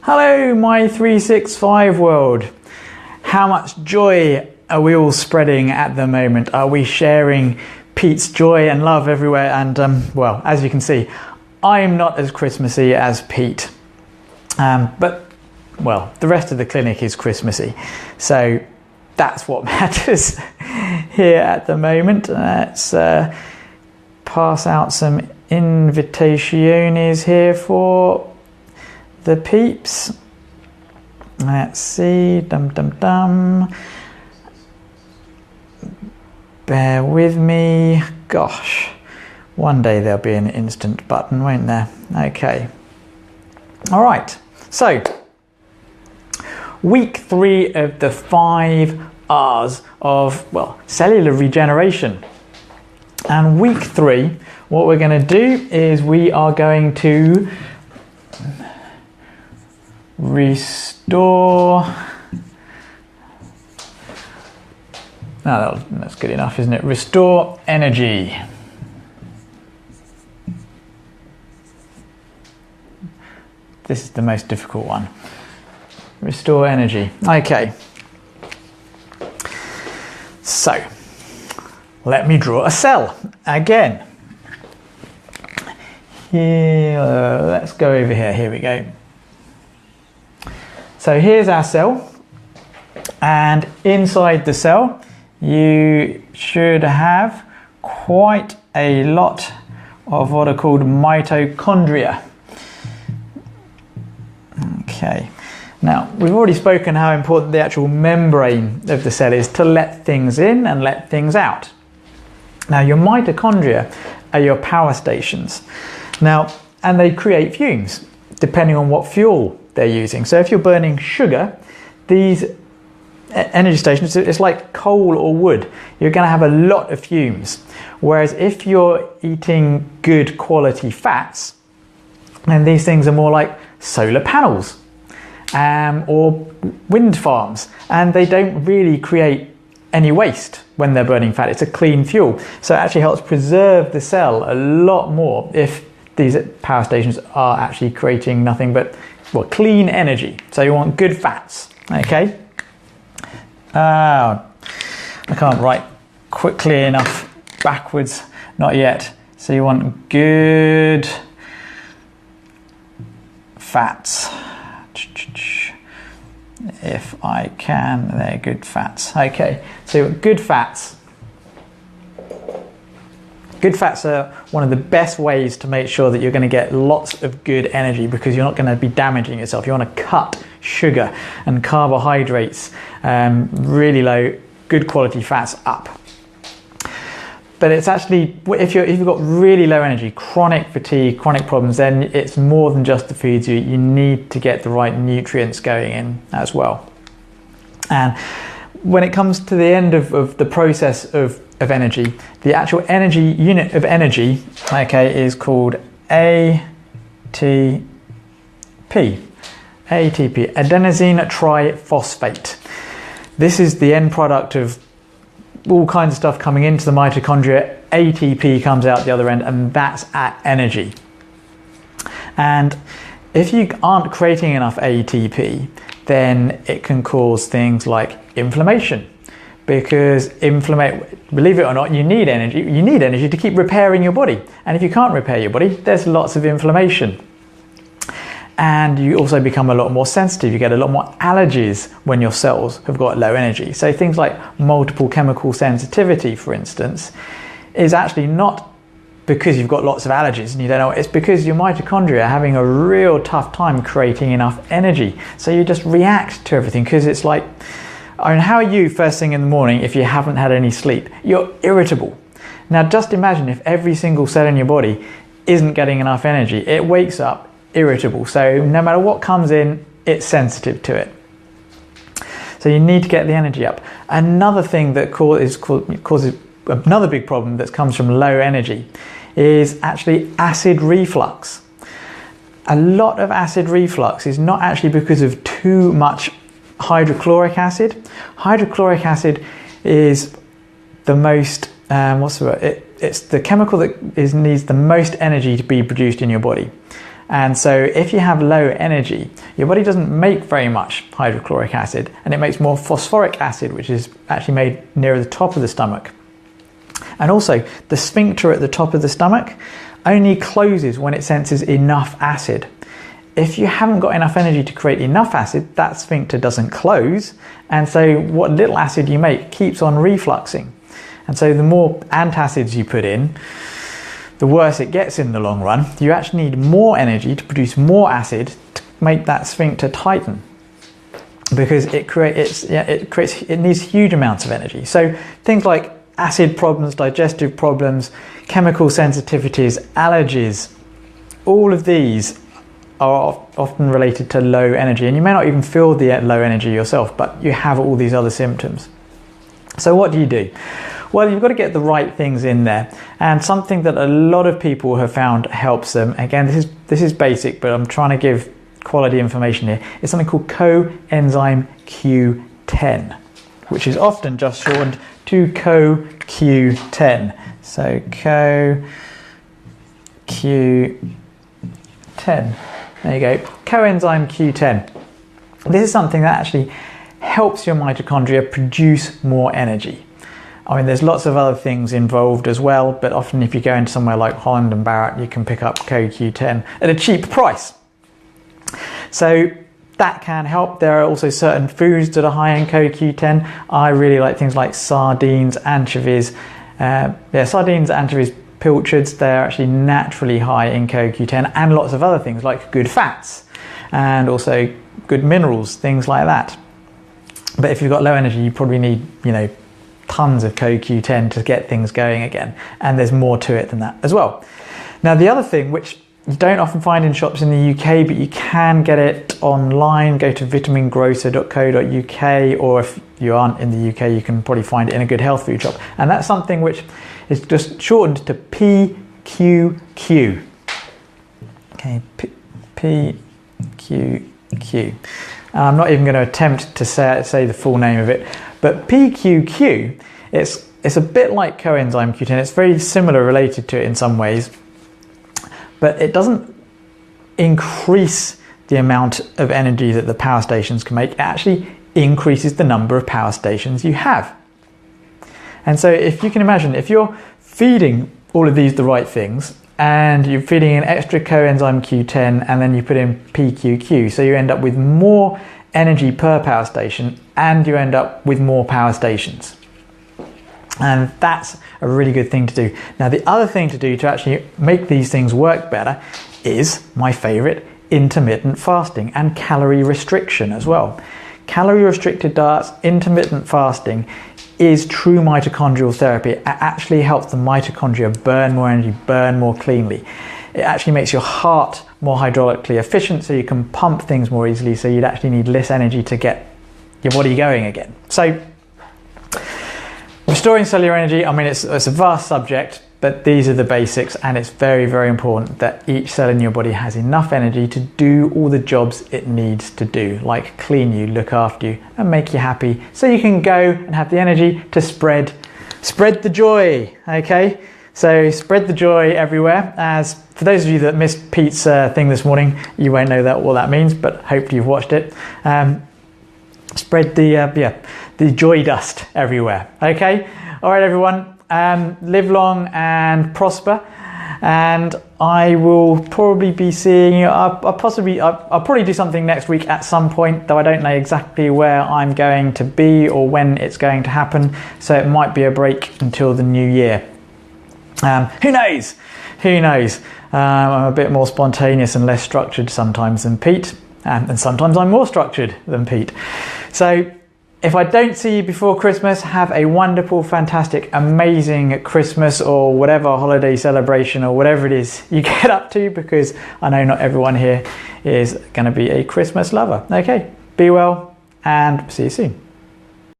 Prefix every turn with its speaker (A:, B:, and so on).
A: Hello, my 365 world. How much joy are we all spreading at the moment? Are we sharing Pete's joy and love everywhere? And well, as you can see, I'm not as Christmassy as Pete. But, well, the rest of the clinic is Christmassy. So that's what matters here at the moment. Let's pass out some invitations here for the peeps. Let's see, bear with me. Gosh, one day there'll be an instant button, won't there? Okay. All right, so week 3 of the 5 R's of, well, cellular regeneration. And week 3, what we're going to do is we are going to restore. No, that's good enough, isn't it? Restore energy. This is the most difficult one. Restore energy. Okay. So, let me draw a cell again. Here, let's go over here. Here we go. So here's our cell, and inside the cell you should have quite a lot of what are called mitochondria. Okay, now we've already spoken how important the actual membrane of the cell is to let things in and let things out. Now your mitochondria are your power stations. Now, and they create fumes depending on what fuel they're using. So if you're burning sugar, these energy stations, it's like coal or wood, you're going to have a lot of fumes. Whereas if you're eating good quality fats, then these things are more like solar panels or wind farms, and they don't really create any waste when they're burning fat. It's a clean fuel, so it actually helps preserve the cell a lot more if these power stations are actually creating nothing but, well, clean energy. So you want good fats, okay? I can't write quickly enough backwards, not yet. So you want good fats. If I can, they're good fats. Okay, so you want good fats. Good fats are one of the best ways to make sure that you're going to get lots of good energy, because you're not going to be damaging yourself. You want to cut sugar and carbohydrates, really low, good quality fats up. But it's actually, if you've got really low energy, chronic fatigue, chronic problems, then it's more than just the foods you eat. You need to get the right nutrients going in as well. And when it comes to the end of the process of energy, the actual energy unit of energy, okay, is called ATP. ATP, adenosine triphosphate. This is the end product of all kinds of stuff coming into the mitochondria. ATP comes out the other end, and that's at energy. And if you aren't creating enough ATP, then it can cause things like inflammation. Because believe it or not, you need energy. You need energy to keep repairing your body. And if you can't repair your body, there's lots of inflammation. And you also become a lot more sensitive. You get a lot more allergies when your cells have got low energy. So things like multiple chemical sensitivity, for instance, is actually not because you've got lots of allergies and you don't know it. It's because your mitochondria are having a real tough time creating enough energy. So you just react to everything, because it's like, I mean, how are you first thing in the morning if you haven't had any sleep? You're irritable. Now just imagine if every single cell in your body isn't getting enough energy. It wakes up irritable. So no matter what comes in, it's sensitive to it. So you need to get the energy up. Another thing that causes another big problem that comes from low energy is actually acid reflux. A lot of acid reflux is not actually because of too much hydrochloric acid. Hydrochloric acid is the most, what's the word? It's the chemical that needs the most energy to be produced in your body. And so if you have low energy, your body doesn't make very much hydrochloric acid, and it makes more phosphoric acid, which is actually made nearer the top of the stomach. And also, the sphincter at the top of the stomach only closes when it senses enough acid. If you haven't got enough energy to create enough acid, that sphincter doesn't close, and so what little acid you make keeps on refluxing. And so the more antacids you put in, the worse it gets in the long run. You actually need more energy to produce more acid to make that sphincter tighten, because it needs huge amounts of energy. So things like acid problems, digestive problems, chemical sensitivities, allergies, all of these are often related to low energy, and you may not even feel the low energy yourself, but you have all these other symptoms. So what do? Well, you've got to get the right things in there, and something that a lot of people have found helps them, again, this is basic, but I'm trying to give quality information here, is something called coenzyme Q10, which is often just shortened to CoQ10. So CoQ10. There you go, coenzyme Q10. This is something that actually helps your mitochondria produce more energy. I mean, there's lots of other things involved as well, but often if you go into somewhere like Holland and Barrett, you can pick up CoQ10 at a cheap price. So that can help. There are also certain foods that are high in CoQ10. I really like things like sardines, anchovies. Sardines, anchovies, pilchards, they're actually naturally high in CoQ10, and lots of other things like good fats and also good minerals, things like that. But if you've got low energy, you probably need, tons of CoQ10 to get things going again. And there's more to it than that as well. Now, the other thing, which you don't often find in shops in the UK, but you can get it online, go to vitamingrocer.co.uk, or if you aren't in the UK, you can probably find it in a good health food shop. And that's something which is just shortened to PQQ. Okay, PQQ. I'm not even going to attempt to say the full name of it, but PQQ, it's a bit like coenzyme Q10. It's very similar, related to it in some ways, but it doesn't increase the amount of energy that the power stations can make. It actually increases the number of power stations you have. And so if you can imagine, if you're feeding all of these the right things, and you're feeding in extra coenzyme Q10, and then you put in PQQ, so you end up with more energy per power station, and you end up with more power stations. And that's a really good thing to do. Now, the other thing to do to actually make these things work better is my favorite, intermittent fasting and calorie restriction as well. Calorie restricted diets, intermittent fasting is true mitochondrial therapy. It actually helps the mitochondria burn more energy, burn more cleanly. It actually makes your heart more hydraulically efficient, so you can pump things more easily, so you'd actually need less energy to get your body going again. So restoring cellular energy, I mean, it's a vast subject, but these are the basics, and it's very, very important that each cell in your body has enough energy to do all the jobs it needs to do, like clean you, look after you, and make you happy, so you can go and have the energy to spread the joy, okay? So spread the joy everywhere. As for those of you that missed Pete's thing this morning, you won't know what that means, but hopefully you've watched it. Spread the joy dust everywhere, okay? All right, everyone. Live long and prosper, and I will probably be seeing you. I'll probably do something next week at some point, though I don't know exactly where I'm going to be or when it's going to happen, so it might be a break until the new year. Who knows? I'm a bit more spontaneous and less structured sometimes than Pete, and sometimes I'm more structured than Pete. So if I don't see you before Christmas, have a wonderful, fantastic, amazing Christmas, or whatever holiday celebration or whatever it is you get up to, because I know not everyone here is going to be a Christmas lover. Okay, be well and see you soon.